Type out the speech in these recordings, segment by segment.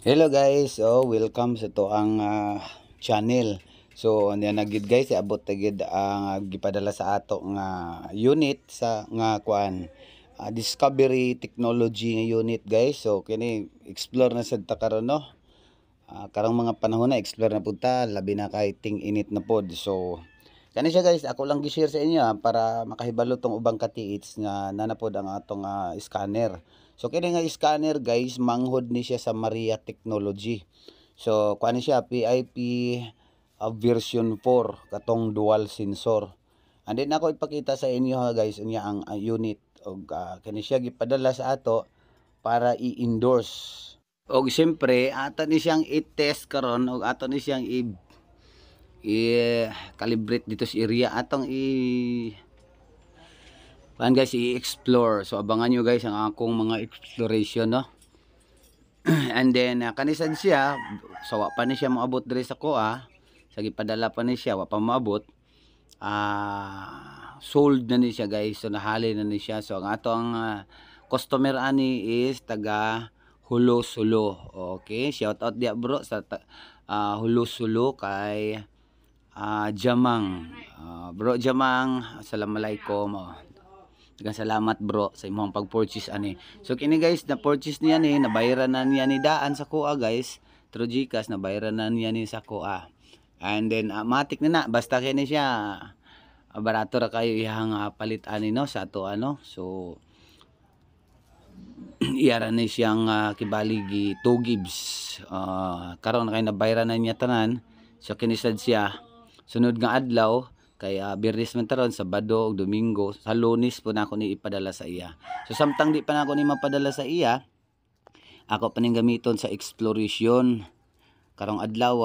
Hello guys, welcome sa to ang channel. So ano na gid guys, abot na gid ang gipadala sa ato nga unit sa nga kuan Discovery Technology nga unit guys. So kini explore na sad ta karon no. Karong mga panahon na explore na pud ta, labi na kay ting init na pod. So kani siya guys, ako lang gi-share sa inyo para makahibalo tong ubang katiits nga nanapod ang atong scanner. So kini nga scanner guys, manghod ni siya sa Maria Technology. So kuan ni siya PIP version 4 katong dual sensor. And then ako ipakita sa inyo ha guys unya ang unit og kani siya gipadala sa ato para i-endorse. Og siyempre ato ni siyang i-test karon og ato ni siyang i-calibrate dito sa area atong guys i-explore. So abangan nyo guys ang akong mga exploration no. And then kanisan siya, so wa pa ni siya maabot diri sa kuha, sa gipadala pa ni siya wa pa maabot. Sold na ni siya guys, so nahali na ni siya. So ang ato ang customer ani is taga Hulo-Sulo. Okay, shout out dia bro sa Hulo-Sulo kay Jamang. Bro Jamang, assalamualaikum. Daghang salamat bro sa imong pag-purchase ani. So kini guys, na-purchase niya ni, nabayaran na niya ni daan sa kuha guys. Through GCash nabayaran na niya ni sa kuha. And then matik na basta kini siya barato ra kayo ihang palit ani no sa ato ano. So iyara ni siyang kibaligi 2 gigs. Karon na kay nabayaran na niya tanan. So kinisad siya sunod nga adlaw kay Biyernes man taron, Sabado ug Domingo, sa Lunes po na ako ni ipadala sa iya. So samtang di pa na ako ni mapadala sa iya, ako pa ning gamiton sa exploration karong adlaw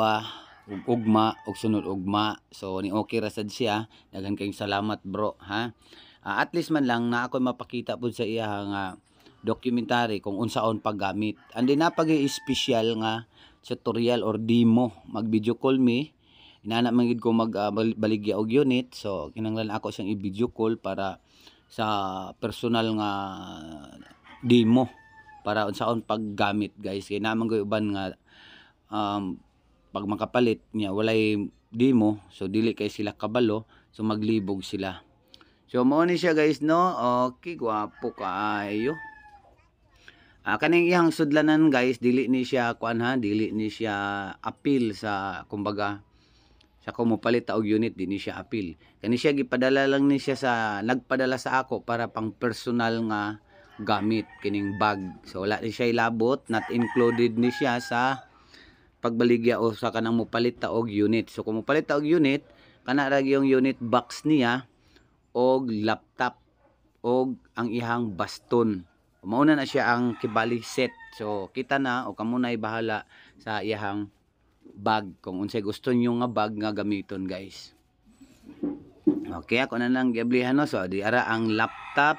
ug ugma ug sunod ugma. So ni okay ra sad siya. Daghan kayong salamat bro ha. At least man lang na ako mapakita pud sa iya nga documentary kung unsaon paggamit. Andi na pag-special nga tutorial or demo, mag video call me. Inana man gid ko magbaligya og unit. So kinahanglan ako siyang i-video call para sa personal nga demo para unsaon paggamit guys. Kay naman ko uban nga pag makapalit niya walay demo, so dili kay sila kabalo, so maglibog sila. So mao ni siya guys no. Okay, gwapo kaayo. Kaning iyang sudlanan guys, dili ni siya kuan ha, dili ni siya appeal sa kumbaga sa kumupalit og unit, di ni siya appeal. Kani siya gipadala lang ni siya sa nagpadala sa ako para pang personal nga gamit kining bag. So wala ni siya ilabot, not included ni siya sa pagbaligya o sa kanang mupalit ta og unit. So kung mupalit ta og unit, kana ra yung unit box niya og laptop og ang ihang baston. Mauna na siya ang kibali set. So kita na o kamo na bahala sa iyang bag kung unsay gusto niyo nga bag nga gamiton guys. Okay, ako na lang giablihan no. So di ara ang laptop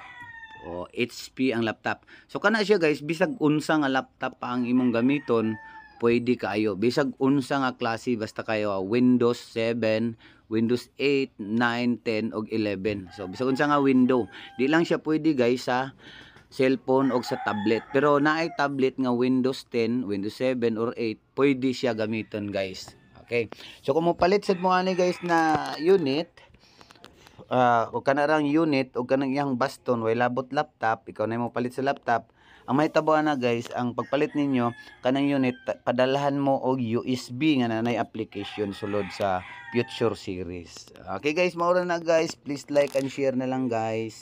o HP ang laptop. So kana siya guys, bisag unsa nga laptop pa ang imong gamiton, pwede kaayo. Bisag unsa nga klase basta kayo Windows 7, Windows 8, 9, 10 og 11. So bisag unsa nga window, di lang siya pwede guys sa cellphone o sa tablet. Pero naay tablet nga Windows 10, Windows 7 or 8, pwede siya gamiton guys. Okay. So kung mo palit sad mo ani guys na unit, o kanarang unit o kanang iyang baston way labot laptop, ikaw na mo palit sa laptop. Ang mahitabo na guys, ang pagpalit ninyo kanang unit padalahan mo og USB nga nanay application sulod sa Future series. Okay guys, mao na guys. Please like and share na lang guys.